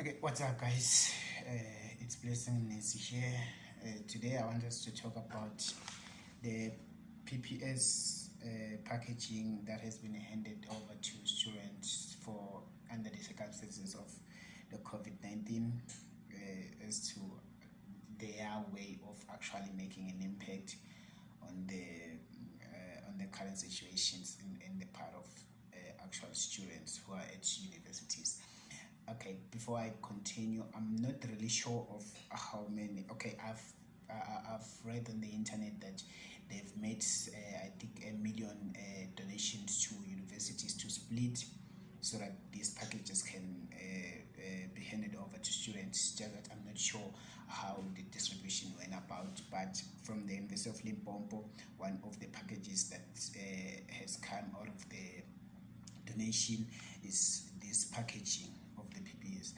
Okay, what's up, guys? It's Blessing Nancy here. Today, I want us to talk about the PPS packaging that has been handed over to students for under the circumstances of the COVID-19, as to their way of actually making an impact on the current situations in the part of actual students who are at universities. Okay, before I continue, I'm not really sure of how many. Okay, I've read on the internet that they've made I think 1 million donations to universities to split so that these packages can be handed over to students. Just that I'm not sure how the distribution went about, but from the University of Limpopo, one of the packages that has come out of the donation is this packaging of the PPS.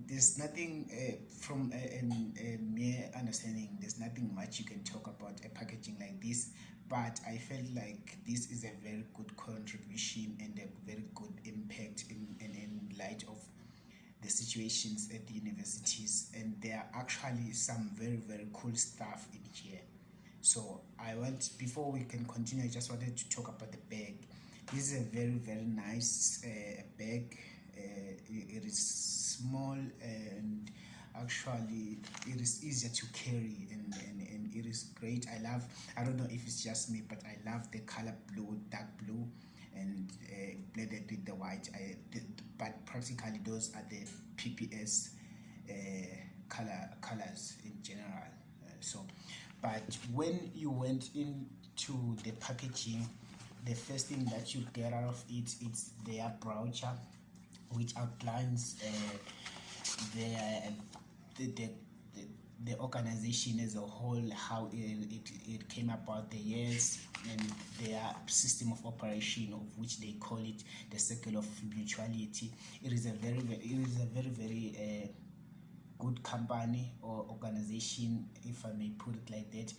There's nothing from a mere understanding, there's nothing much you can talk about a packaging like this, but I felt like this is a very good contribution and a very good impact in light of the situations at the universities, and there are actually some very cool stuff in here. So before we can continue, I just wanted to talk about the bag. This is a very nice bag. It is small and actually it is easier to carry, and it is great. I don't know if it's just me, but I love the color blue, dark blue, and blended with the white. But practically those are the PPS colors in general. But when you went into the packaging, the first thing that you get out of it is their brochure, which outlines the organization as a whole, how it came about, the years, and their system of operation, of which they call it the circle of mutuality. It is a very good company or organization, if I may put it like that.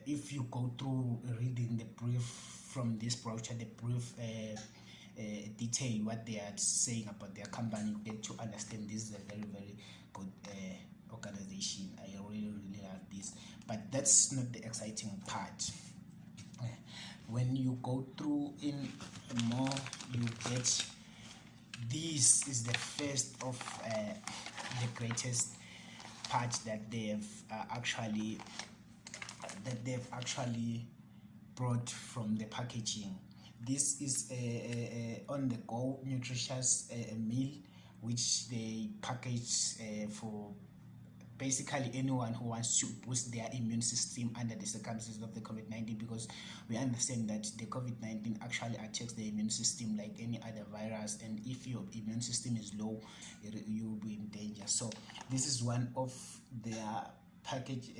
If you go through reading the brief from this brochure, the brief detail what they are saying about their company, you get to understand this is a very good organization. I really love this, but that's not the exciting part. When you go through in more, you get this is the first of the greatest part that they've actually brought from the packaging. This is a on-the-go nutritious meal, which they package for basically anyone who wants to boost their immune system under the circumstances of the COVID-19, because we understand that the COVID-19 actually attacks the immune system like any other virus, and if your immune system is low, you'll be in danger. So this is one of their package,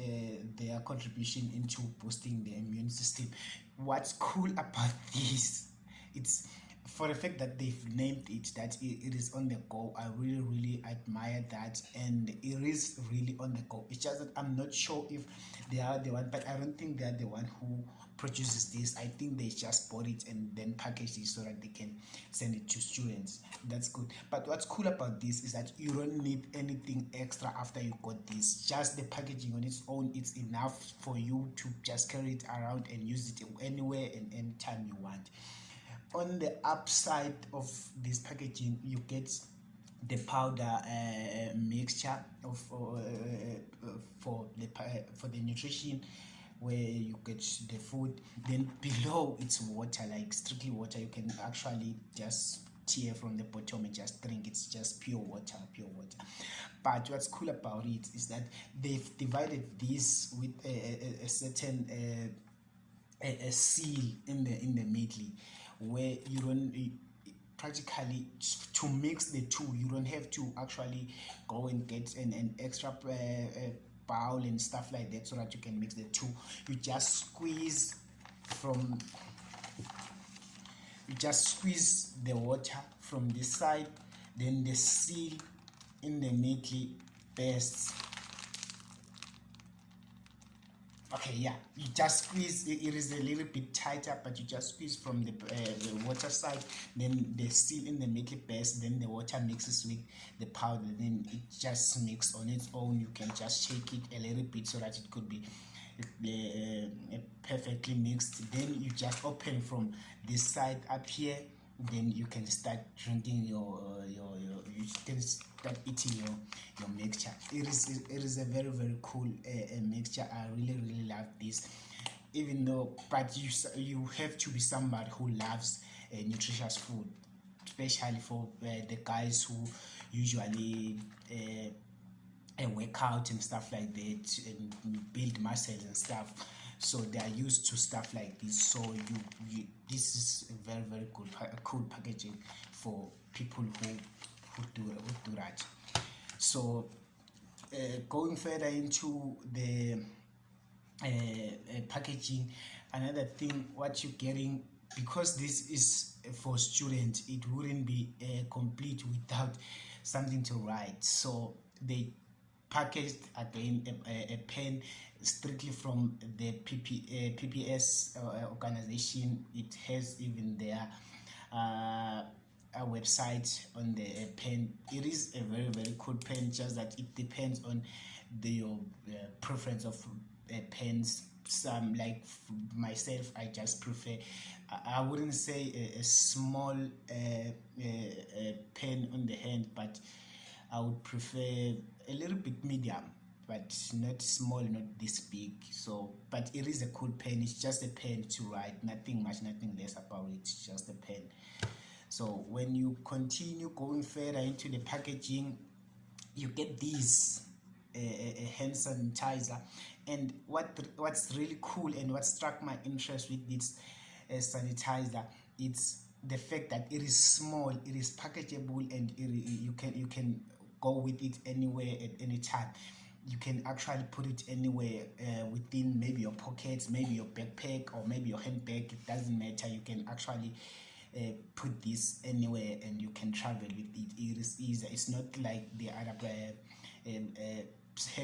their contribution into boosting the immune system. What's cool about this, it's for the fact that they've named it that it is on the go. I really admire that, and it is really on the go. It's just that I'm not sure if they are the one, but I don't think they're the one who produces this. I think they just bought it and then packaged it so that they can send it to students. That's good. But what's cool about this is that you don't need anything extra after you got this. Just the packaging on its own, it's enough for you to just carry it around and use it anywhere and anytime you want. On the upside of this packaging, you get the powder mixture of for the nutrition, where you get the food. Then below it's water, like strictly water. You can actually just tear from the bottom and just drink. It's just pure water. But what's cool about it is that they've divided this with a certain a seal in the middle, where you don't practically, to mix the two, you don't have to actually go and get an extra bowl and stuff like that so that you can mix the two. You just squeeze the water from this side, then the seal in the middle bursts, Okay, yeah, you just squeeze. It is a little bit tighter, but you just squeeze from the water side, then the seal in the middle base, then the water mixes with the powder, then it just mixes on its own. You can just shake it a little bit so that it could be perfectly mixed. Then you just open from this side up here, then you can start drinking you can start eating your mixture. It is a very cool mixture. I really love this, even though, but you have to be somebody who loves nutritious food, especially for the guys who usually work out and stuff like that and build muscles and stuff, so they are used to stuff like this. So this is a very good cool packaging for people who do that. So going further into the packaging, another thing what you're getting, because this is for students, it wouldn't be complete without something to write. So they packaged again a pen strictly from the PPS organization. It has even their a website on the pen. It is a very cool pen, just that it depends on your preference of pens. Some, like myself, I just prefer, I wouldn't say a small pen on the hand, but I would prefer a little bit medium, but not small, not this big. So, but it is a cool pen. It's just a pen to write, nothing much, nothing less about it. It's just a pen. So when you continue going further into the packaging, you get this a hand sanitizer. And what's really cool and what struck my interest with this sanitizer, it's the fact that it is small, it is packageable, and you can go with it anywhere at any time. You can actually put it anywhere within maybe your pockets, maybe your backpack, or maybe your handbag. It doesn't matter. You can actually put this anywhere and you can travel with it. It is easy. It's not like the other hand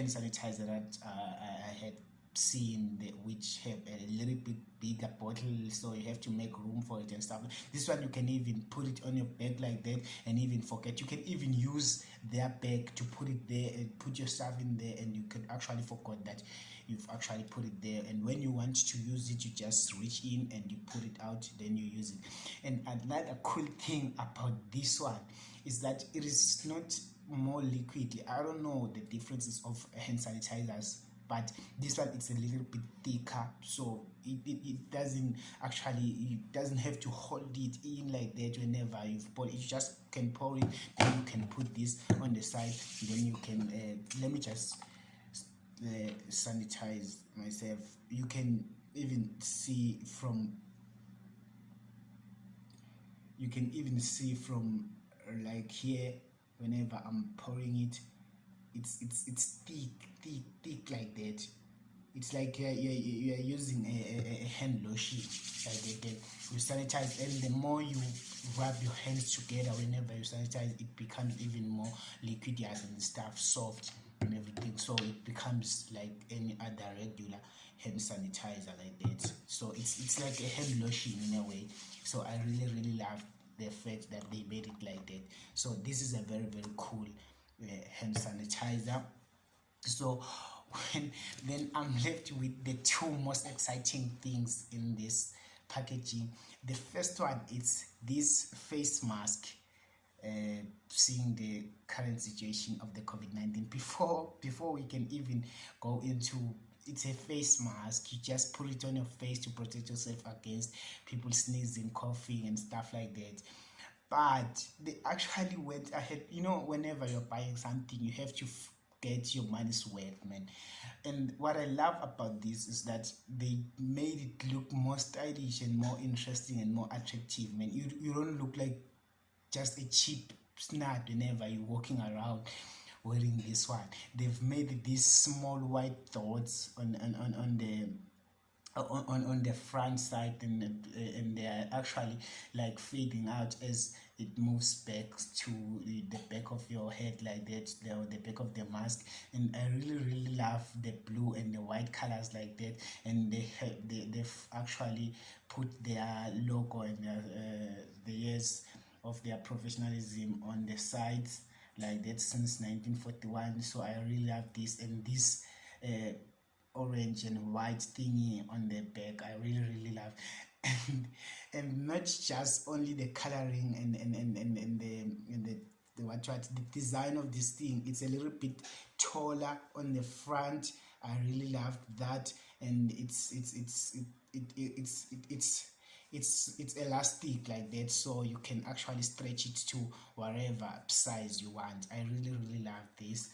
sanitizer that I had seen, which have a little bit bigger bottle, so you have to make room for it and stuff. This one, you can even put it on your bag like that and even forget. You can even use their bag to put it there and put your stuff in there, and you can actually forget that you've actually put it there. And when you want to use it, you just reach in and you put it out, then you use it. And another cool thing about this one is that it is not more liquid. I don't know the differences of hand sanitizers, but this one, it's a little bit thicker, so it doesn't have to hold it in like that whenever you've poured it. You just can pour it, then you can put this on the side, then you can let me just sanitize myself. You can even see from like here, whenever I'm pouring it, it's thick like that. It's like you're using a hand lotion like that. You sanitize, and the more you rub your hands together whenever you sanitize, it becomes even more liquidious and stuff, soft and everything. So it becomes like any other regular hand sanitizer like that. So it's like a hand lotion in a way. So I really love the fact that they made it like that. So this is a very cool hand sanitizer. So then I'm left with the two most exciting things in this packaging. The first one is this face mask. Seeing the current situation of the COVID-19, before we can even go into, it's a face mask. You just put it on your face to protect yourself against people sneezing, coughing and stuff like that. But they actually went ahead. Whenever you're buying something, you have to get your money's worth, man. And what I love about this is that they made it look more stylish and more interesting and more attractive, man. You don't look like just a cheap snap whenever you're walking around wearing this one. They've made these small white dots on the front side, and they are actually like fading out as it moves back to the back of your head like that, the back of the mask. And I really love the blue and the white colors like that. And they've actually put their logo and the years of their professionalism on the sides like that since 1941. So I really love this. And this orange and white thingy on the back, I really love. And not just only the coloring and the the design of this thing. It's a little bit taller on the front. I really loved that. And it's elastic like that, so you can actually stretch it to whatever size you want. I really love this.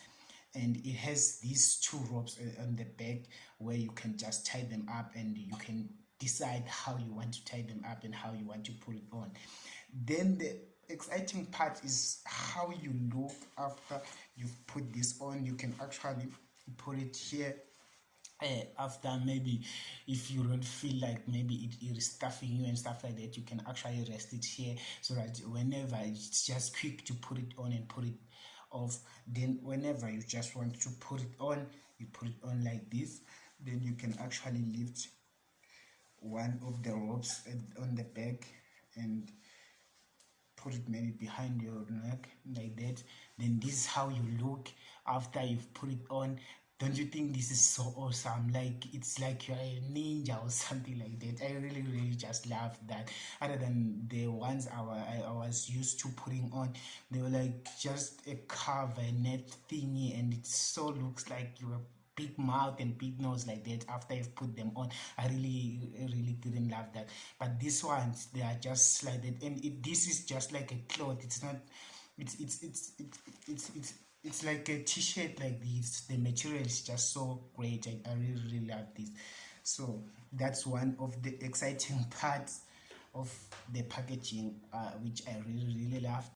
And it has these two ropes on the back where you can just tie them up, and you can decide how you want to tie them up and how you want to put it on. Then the exciting part is how you look after you've put this on. You can actually put it here after, maybe if you don't feel like maybe it is stuffing you and stuff like that, you can actually rest it here, so that whenever it's just quick to put it on and put it off. Then whenever you just want to put it on, you put it on like this. Then you can actually lift one of the ropes on the back and put it maybe behind your neck like that. Then this is how you look after you've put it on. Don't you think this is so awesome? Like, it's like you're a ninja or something like that. I really just love that. Other than the ones I was used to putting on, they were like just a cover, net thingy, and it so looks like you have big mouth and big nose like that after you've put them on. I really didn't love that. But these ones, they are just like that. And this is just like a cloth. It's not, it's like a t-shirt like this. The material is just so great. I really love this. So that's one of the exciting parts of the packaging, which I really love.